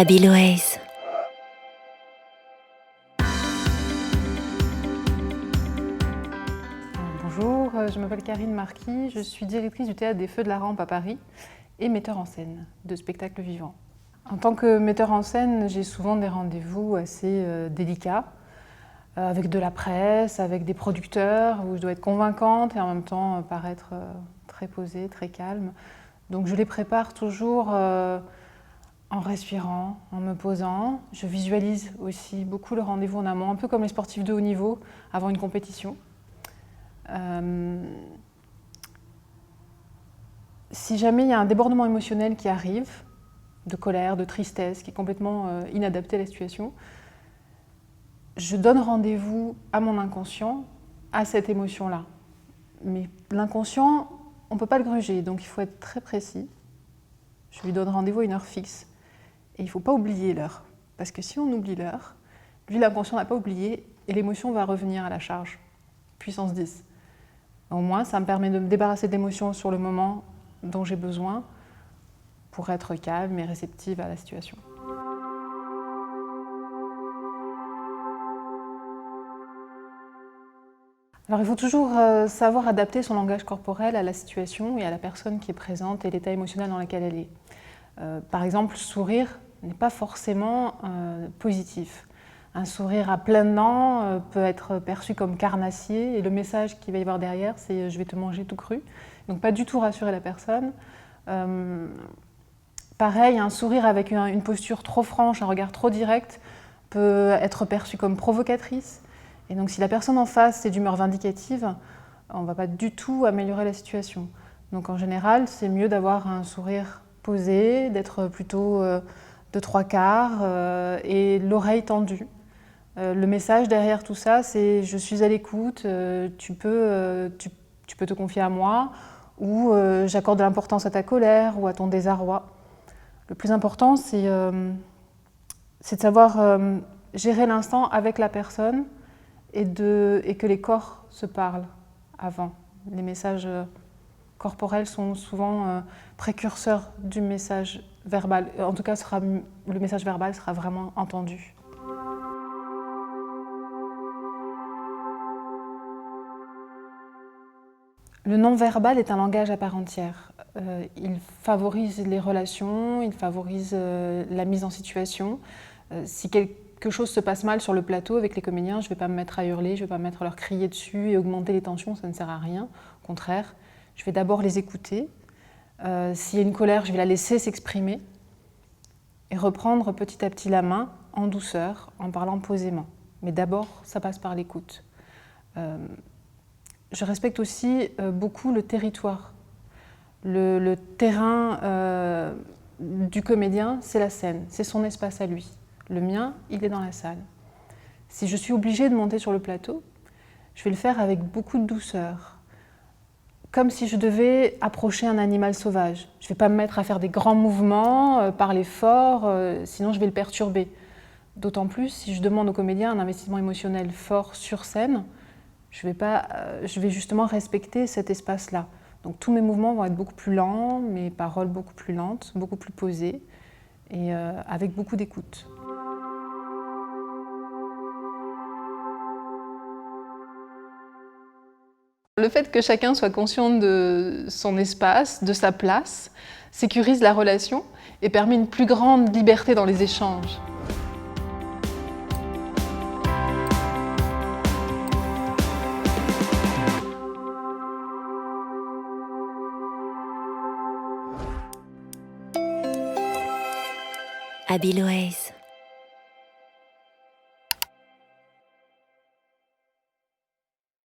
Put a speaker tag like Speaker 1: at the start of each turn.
Speaker 1: Abiloaise.
Speaker 2: Bonjour, je m'appelle Karine Marquis, je suis directrice du Théâtre des Feux de la Rampe à Paris et metteur en scène de spectacles vivants. En tant que metteur en scène, j'ai souvent des rendez-vous assez délicats avec de la presse, avec des producteurs où je dois être convaincante et en même temps paraître très posée, très calme. Donc je les prépare toujours en respirant, en me posant. Je visualise aussi beaucoup le rendez-vous en amont, un peu comme les sportifs de haut niveau avant une compétition. Si jamais il y a un débordement émotionnel qui arrive, de colère, de tristesse, qui est complètement inadapté à la situation, je donne rendez-vous à mon inconscient, à cette émotion-là. Mais l'inconscient, on ne peut pas le gruger, donc il faut être très précis. Je lui donne rendez-vous à une heure fixe. Et il ne faut pas oublier l'heure. Parce que si on oublie l'heure, lui, l'inconscient n'a pas oublié, et l'émotion va revenir à la charge. Puissance 10. Au moins, ça me permet de me débarrasser d'émotions sur le moment dont j'ai besoin pour être calme et réceptive à la situation. Alors, il faut toujours savoir adapter son langage corporel à la situation et à la personne qui est présente et l'état émotionnel dans lequel elle est. Par exemple, sourire n'est pas forcément positif. Un sourire à pleines dents peut être perçu comme carnassier et le message qu'il va y avoir derrière, c'est « je vais te manger tout cru ». Donc pas du tout rassurer la personne. Pareil, un sourire avec une posture trop franche, un regard trop direct peut être perçu comme provocatrice. Et donc si la personne en face est d'humeur vindicative, on ne va pas du tout améliorer la situation. Donc en général, c'est mieux d'avoir un sourire posé, d'être plutôt de trois quarts et l'oreille tendue. Le message derrière tout ça, c'est « je suis à l'écoute, tu peux te confier à moi » ou « j'accorde de l'importance à ta colère ou à ton désarroi ». Le plus important, c'est de savoir gérer l'instant avec la personne et que les corps se parlent avant. Les messages corporels sont souvent précurseurs du message verbal. En tout cas, le message verbal sera vraiment entendu. Le non-verbal est un langage à part entière. Il favorise les relations, il favorise la mise en situation. Si quelque chose se passe mal sur le plateau avec les comédiens, je ne vais pas me mettre à hurler, je ne vais pas me mettre à leur crier dessus et augmenter les tensions, ça ne sert à rien. Au contraire, je vais d'abord les écouter. S'il y a une colère, je vais la laisser s'exprimer et reprendre petit à petit la main en douceur, en parlant posément. Mais d'abord, ça passe par l'écoute. Je respecte aussi beaucoup le territoire. Le terrain du comédien, c'est la scène, c'est son espace à lui. Le mien, il est dans la salle. Si je suis obligée de monter sur le plateau, je vais le faire avec beaucoup de douceur, comme si je devais approcher un animal sauvage. Je ne vais pas me mettre à faire des grands mouvements, parler fort, sinon je vais le perturber. D'autant plus si je demande au comédien un investissement émotionnel fort sur scène, je vais justement respecter cet espace-là. Donc tous mes mouvements vont être beaucoup plus lents, mes paroles beaucoup plus lentes, beaucoup plus posées et avec beaucoup d'écoute. Le fait que chacun soit conscient de son espace, de sa place, sécurise la relation et permet une plus grande liberté dans les échanges.
Speaker 1: Abiloaise.